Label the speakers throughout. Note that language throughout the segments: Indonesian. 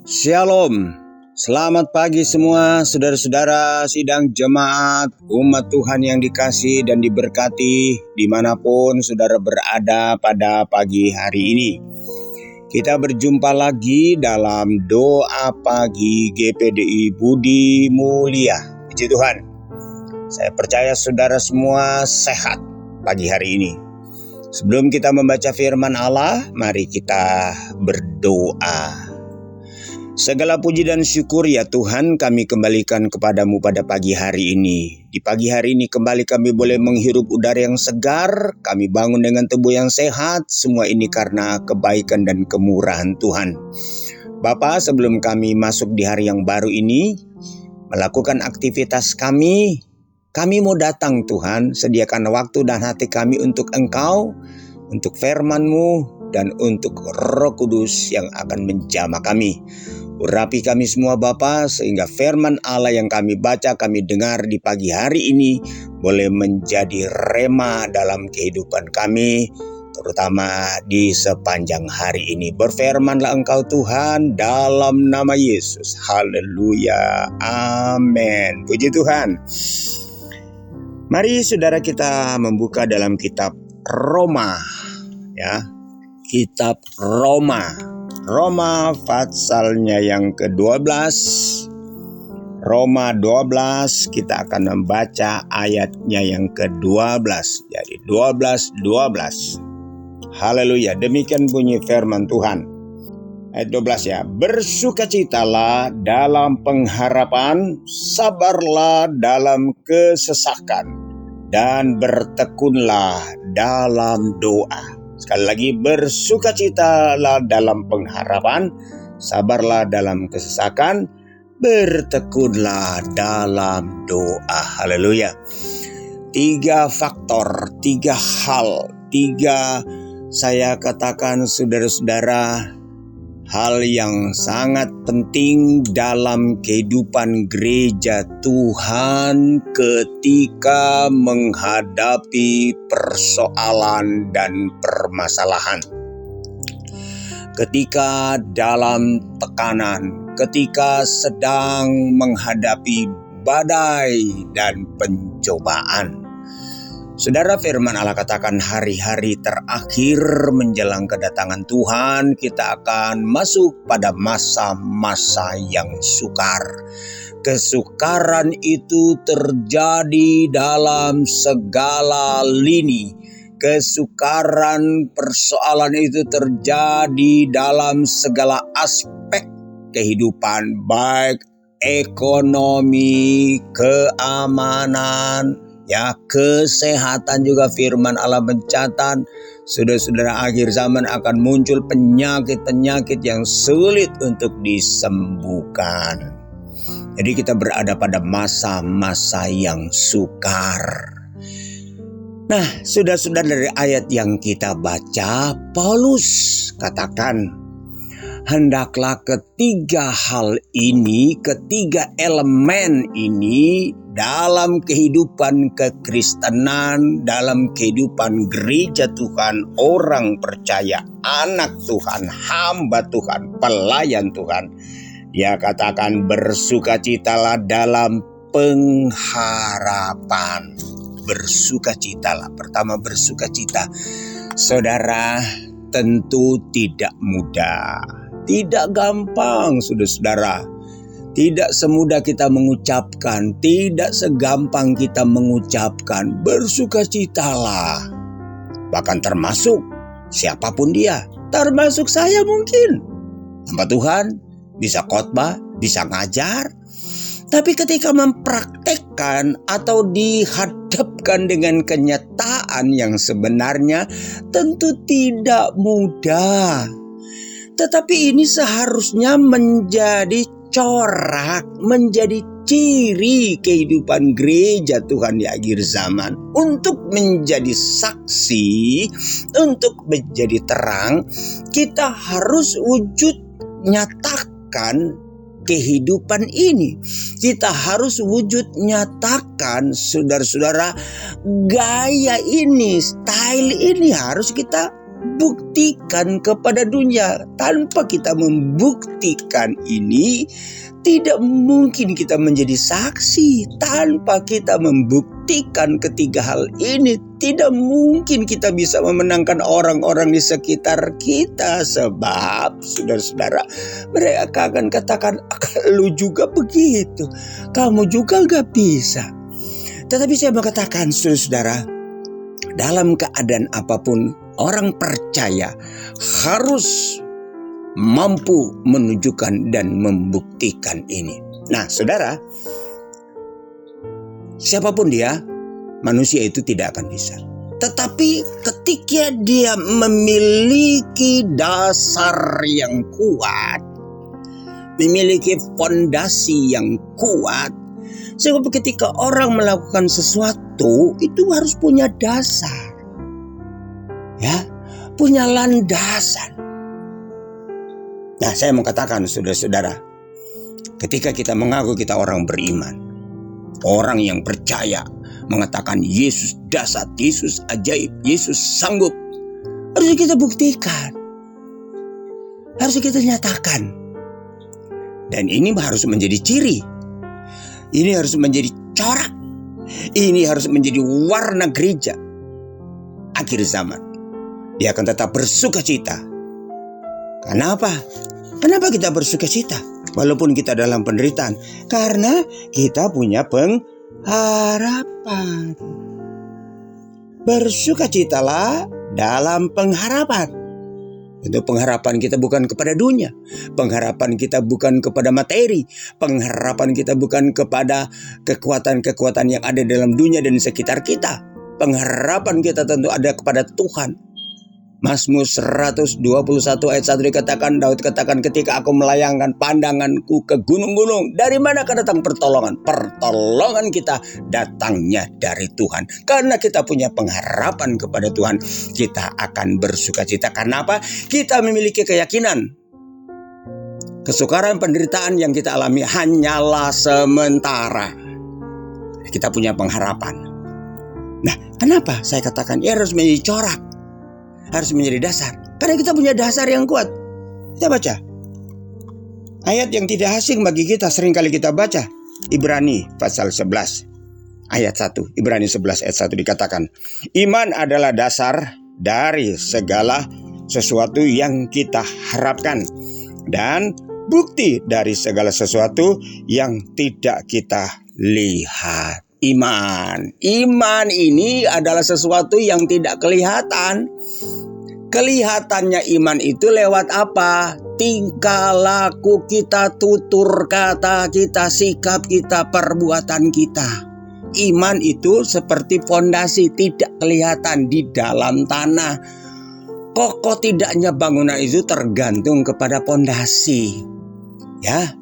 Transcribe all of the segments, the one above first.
Speaker 1: Shalom, selamat pagi semua saudara-saudara sidang jemaat umat Tuhan yang dikasihi dan diberkati dimanapun saudara berada pada pagi hari ini. Kita berjumpa lagi dalam doa pagi GPDI Budi Mulia. Puji Tuhan, saya percaya saudara semua sehat pagi hari ini. Sebelum kita membaca firman Allah, mari kita berdoa. Segala puji dan syukur ya Tuhan kami kembalikan kepadamu pada pagi hari ini. Di pagi hari ini kembali kami boleh menghirup udara yang segar, kami bangun dengan tubuh yang sehat, semua ini karena kebaikan dan kemurahan Tuhan. Bapa, sebelum kami masuk di hari yang baru ini, melakukan aktivitas kami mau datang Tuhan, sediakan waktu dan hati kami untuk Engkau, untuk firman-Mu, dan untuk Roh Kudus yang akan menjamah kami. Urapi kami semua Bapa, sehingga firman Allah yang kami baca, kami dengar di pagi hari ini boleh menjadi rema dalam kehidupan kami, terutama di sepanjang hari ini. Berfirmanlah Engkau Tuhan dalam nama Yesus. Haleluya. Amin. Puji Tuhan. Mari saudara kita membuka dalam kitab Roma, ya. Kitab Roma pasalnya yang ke-12. Roma 12 kita akan membaca ayatnya yang ke-12. Jadi 12. Haleluya. Demikian bunyi firman Tuhan. Ayat 12 ya. Bersukacitalah dalam pengharapan, sabarlah dalam kesesakan, dan bertekunlah dalam doa. Sekali lagi, bersukacitalah dalam pengharapan, sabarlah dalam kesesakan, bertekunlah dalam doa. Haleluya. 3 faktor, 3 hal, 3 saya katakan saudara-saudara, hal yang sangat penting dalam kehidupan gereja Tuhan ketika menghadapi persoalan dan permasalahan. Ketika dalam tekanan, ketika sedang menghadapi badai dan pencobaan. Saudara, firman Allah katakan hari-hari terakhir menjelang kedatangan Tuhan, kita akan masuk pada masa-masa yang sukar. Kesukaran itu terjadi dalam segala lini. Kesukaran persoalan itu terjadi dalam segala aspek kehidupan, baik ekonomi, keamanan, ya, kesehatan juga. Firman Allah mencatat, saudara-saudara, akhir zaman akan muncul penyakit-penyakit yang sulit untuk disembuhkan. Jadi kita berada pada masa-masa yang sukar. Nah, saudara-saudara, dari ayat yang kita baca, Paulus katakan, hendaklah ketiga hal ini, ketiga elemen ini dalam kehidupan kekristenan, dalam kehidupan gereja Tuhan, orang percaya, anak Tuhan, hamba Tuhan, pelayan Tuhan. Dia katakan bersukacitalah dalam pengharapan. Bersukacitalah. Pertama, bersukacita. Saudara, tentu tidak mudah. Tidak gampang, saudara-saudara. Tidak semudah kita mengucapkan, tidak segampang kita mengucapkan bersukacitalah. Bahkan termasuk siapapun dia, termasuk saya mungkin. Hamba Tuhan, bisa khotbah, bisa ngajar. Tapi ketika mempraktekkan atau dihadapkan dengan kenyataan yang sebenarnya, tentu tidak mudah. Tetapi ini seharusnya menjadi corak, menjadi ciri kehidupan gereja Tuhan di akhir zaman. Untuk menjadi saksi, untuk menjadi terang, kita harus wujud nyatakan kehidupan ini. Kita harus wujud nyatakan, saudara-saudara, gaya ini, style ini harus kita buktikan kepada dunia. Tanpa kita membuktikan ini, tidak mungkin kita menjadi saksi. Tanpa kita membuktikan ketiga hal ini, tidak mungkin kita bisa memenangkan orang-orang di sekitar kita. Sebab saudara-saudara, mereka akan katakan, lu juga begitu, kamu juga gak bisa. Tetapi saya mau katakan saudara-saudara, dalam keadaan apapun, orang percaya harus mampu menunjukkan dan membuktikan ini. Nah, saudara, siapapun dia, manusia itu tidak akan bisa. Tetapi ketika dia memiliki dasar yang kuat, memiliki fondasi yang kuat, sebab ketika orang melakukan sesuatu itu harus punya dasar, ya, punya landasan. Nah, saya mau katakan saudara-saudara, ketika kita mengaku kita orang beriman, orang yang percaya, mengatakan Yesus dahsyat, Yesus ajaib, Yesus sanggup, harus kita buktikan, harus kita nyatakan. Dan ini harus menjadi ciri, ini harus menjadi corak, ini harus menjadi warna gereja akhir zaman. Dia akan tetap bersuka cita. Kenapa? Kenapa kita bersuka cita walaupun kita dalam penderitaan? Karena kita punya pengharapan. Bersukacitalah dalam pengharapan. Itu pengharapan kita bukan kepada dunia, pengharapan kita bukan kepada materi, pengharapan kita bukan kepada kekuatan-kekuatan yang ada dalam dunia dan di sekitar kita. Pengharapan kita tentu ada kepada Tuhan. Mazmur 121 ayat 1 dikatakan, Daud katakan, ketika aku melayangkan pandanganku ke gunung-gunung, dari mana akan datang pertolongan? Pertolongan kita datangnya dari Tuhan. Karena kita punya pengharapan kepada Tuhan, kita akan bersukacita. Karena apa? Kita memiliki keyakinan kesukaran penderitaan yang kita alami hanyalah sementara. Kita punya pengharapan. Nah, kenapa saya katakan ia harus menjadi corak, harus menjadi dasar? Karena kita punya dasar yang kuat. Kita baca ayat yang tidak asing bagi kita, seringkali kita baca. Ibrani pasal 11 ayat 1. Ibrani 11 ayat 1 dikatakan, iman adalah dasar dari segala sesuatu yang kita harapkan dan bukti dari segala sesuatu yang tidak kita lihat. Iman ini adalah sesuatu yang tidak kelihatan. Kelihatannya iman itu lewat apa? Tingkah laku kita, tutur kata kita, sikap kita, perbuatan kita. Iman itu seperti fondasi, tidak kelihatan di dalam tanah. Kokoh tidaknya bangunan itu tergantung kepada fondasi. Ya,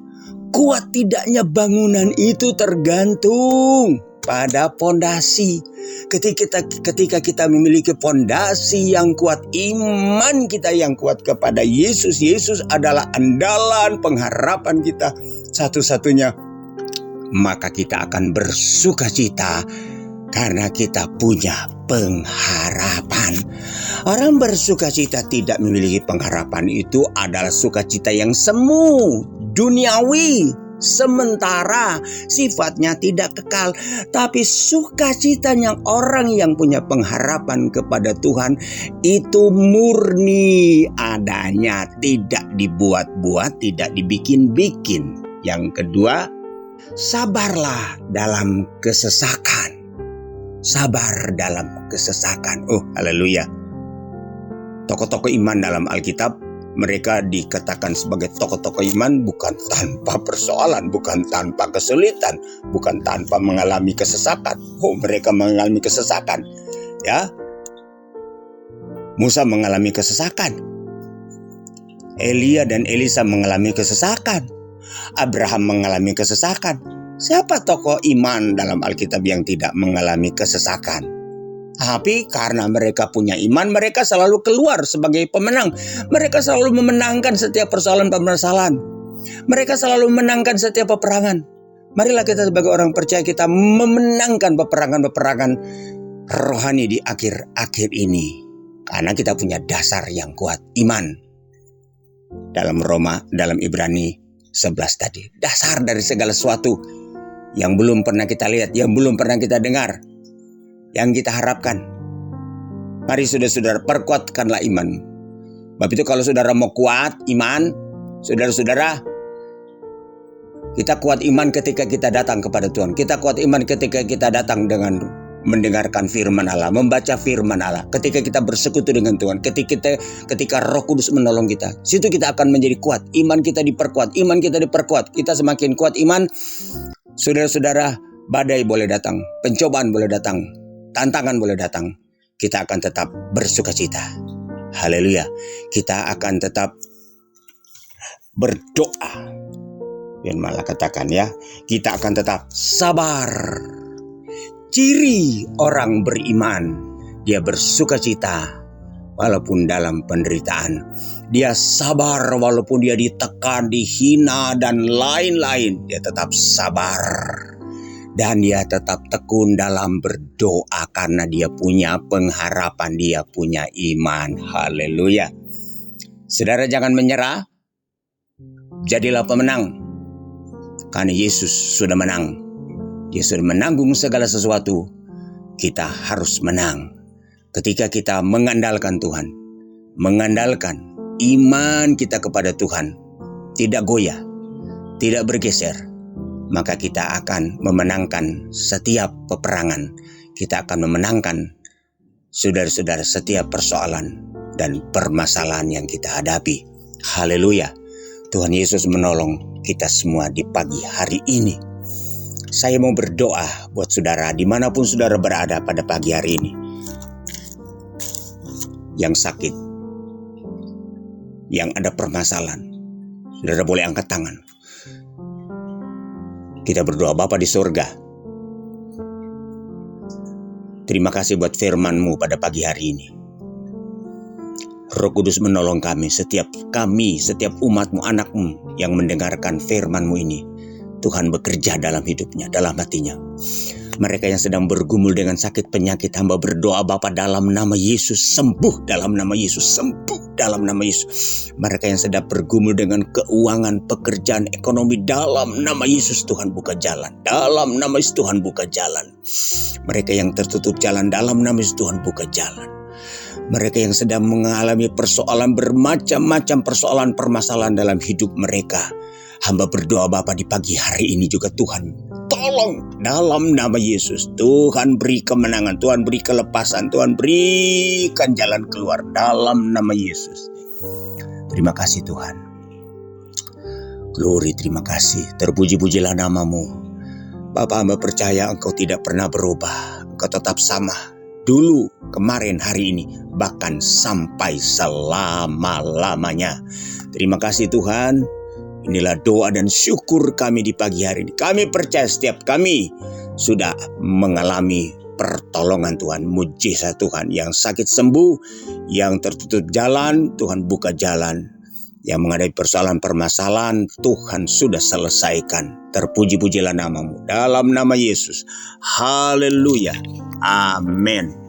Speaker 1: kuat tidaknya bangunan itu tergantung pada fondasi. Ketika kita memiliki fondasi yang kuat, iman kita yang kuat kepada Yesus, Yesus adalah andalan pengharapan kita satu-satunya, maka kita akan bersukacita karena kita punya pengharapan. Orang bersukacita tidak memiliki pengharapan itu adalah sukacita yang semu, duniawi, sementara, sifatnya tidak kekal. Tapi sukacitanya orang yang punya pengharapan kepada Tuhan itu murni adanya, tidak dibuat-buat, tidak dibikin-bikin. Yang kedua, sabarlah dalam kesesakan. Sabar dalam kesesakan. Oh, haleluya. Tokoh-tokoh iman dalam Alkitab, mereka dikatakan sebagai tokoh-tokoh iman bukan tanpa persoalan, bukan tanpa kesulitan, bukan tanpa mengalami kesesakan. Oh, mereka mengalami kesesakan. Ya, Musa mengalami kesesakan. Elia dan Elisa mengalami kesesakan. Abraham mengalami kesesakan. Siapa tokoh iman dalam Alkitab yang tidak mengalami kesesakan? Tapi karena mereka punya iman, mereka selalu keluar sebagai pemenang. Mereka selalu memenangkan setiap persoalan-permasalahan. Mereka selalu memenangkan setiap peperangan. Marilah kita sebagai orang percaya, kita memenangkan peperangan-peperangan rohani di akhir-akhir ini. Karena kita punya dasar yang kuat, iman. Dalam Ibrani 11 tadi, dasar dari segala sesuatu yang belum pernah kita lihat, yang belum pernah kita dengar, yang kita harapkan. Mari saudara-saudara, perkuatkanlah iman. Sebab itu kalau saudara mau kuat iman, saudara-saudara, kita kuat iman ketika kita datang kepada Tuhan. Kita kuat iman ketika kita datang dengan mendengarkan firman Allah, membaca firman Allah. Ketika kita bersekutu dengan Tuhan, ketika Roh Kudus menolong kita, situ kita akan menjadi kuat. Iman kita diperkuat, iman kita diperkuat. Kita semakin kuat iman, saudara-saudara, badai boleh datang, pencobaan boleh datang, tantangan boleh datang, kita akan tetap bersukacita. Haleluya. Kita akan tetap berdoa. Yang malah katakan ya, kita akan tetap sabar. Ciri orang beriman, dia bersukacita walaupun dalam penderitaan. Dia sabar walaupun dia ditekan, dihina dan lain-lain. Dia tetap sabar. Dan dia tetap tekun dalam berdoa karena dia punya pengharapan, dia punya iman. Haleluya. Saudara jangan menyerah. Jadilah pemenang. Karena Yesus sudah menang. Dia sudah menanggung segala sesuatu. Kita harus menang. Ketika kita mengandalkan Tuhan, mengandalkan iman kita kepada Tuhan, tidak goyah, tidak bergeser, maka kita akan memenangkan setiap peperangan. Kita akan memenangkan, saudara-saudara, setiap persoalan dan permasalahan yang kita hadapi. Haleluya. Tuhan Yesus menolong kita semua di pagi hari ini. Saya mau berdoa buat saudara dimanapun saudara berada pada pagi hari ini. Yang sakit, yang ada permasalahan, saudara boleh angkat tangan. Kita berdoa. Bapa di surga, terima kasih buat firman-Mu pada pagi hari ini. Roh Kudus menolong kami, setiap umat-Mu, anak-Mu yang mendengarkan firman-Mu ini. Tuhan bekerja dalam hidupnya, dalam hatinya. Mereka yang sedang bergumul dengan sakit penyakit, hamba berdoa Bapa dalam nama Yesus, sembuh dalam nama Yesus, sembuh dalam nama Yesus. Mereka yang sedang bergumul dengan keuangan, pekerjaan, ekonomi, dalam nama Yesus Tuhan buka jalan. Dalam nama Yesus Tuhan buka jalan. Mereka yang tertutup jalan, dalam nama Yesus Tuhan buka jalan. Mereka yang sedang mengalami persoalan, bermacam-macam persoalan, permasalahan dalam hidup mereka, hamba berdoa Bapa di pagi hari ini juga Tuhan tolong dalam nama Yesus. Tuhan beri kemenangan, Tuhan beri kelepasan, Tuhan berikan jalan keluar dalam nama Yesus. Terima kasih Tuhan. Glory, terima kasih. Terpuji-pujilah nama-Mu. Bapa, hamba percaya Engkau tidak pernah berubah. Engkau tetap sama. Dulu, kemarin, hari ini, bahkan sampai selama-lamanya. Terima kasih Tuhan. Inilah doa dan syukur kami di pagi hari ini. Kami percaya setiap kami sudah mengalami pertolongan Tuhan, mujizat Tuhan. Yang sakit sembuh, yang tertutup jalan, Tuhan buka jalan. Yang menghadapi persoalan permasalahan, Tuhan sudah selesaikan. Terpuji-pujilah nama-Mu dalam nama Yesus. Haleluya. Amin.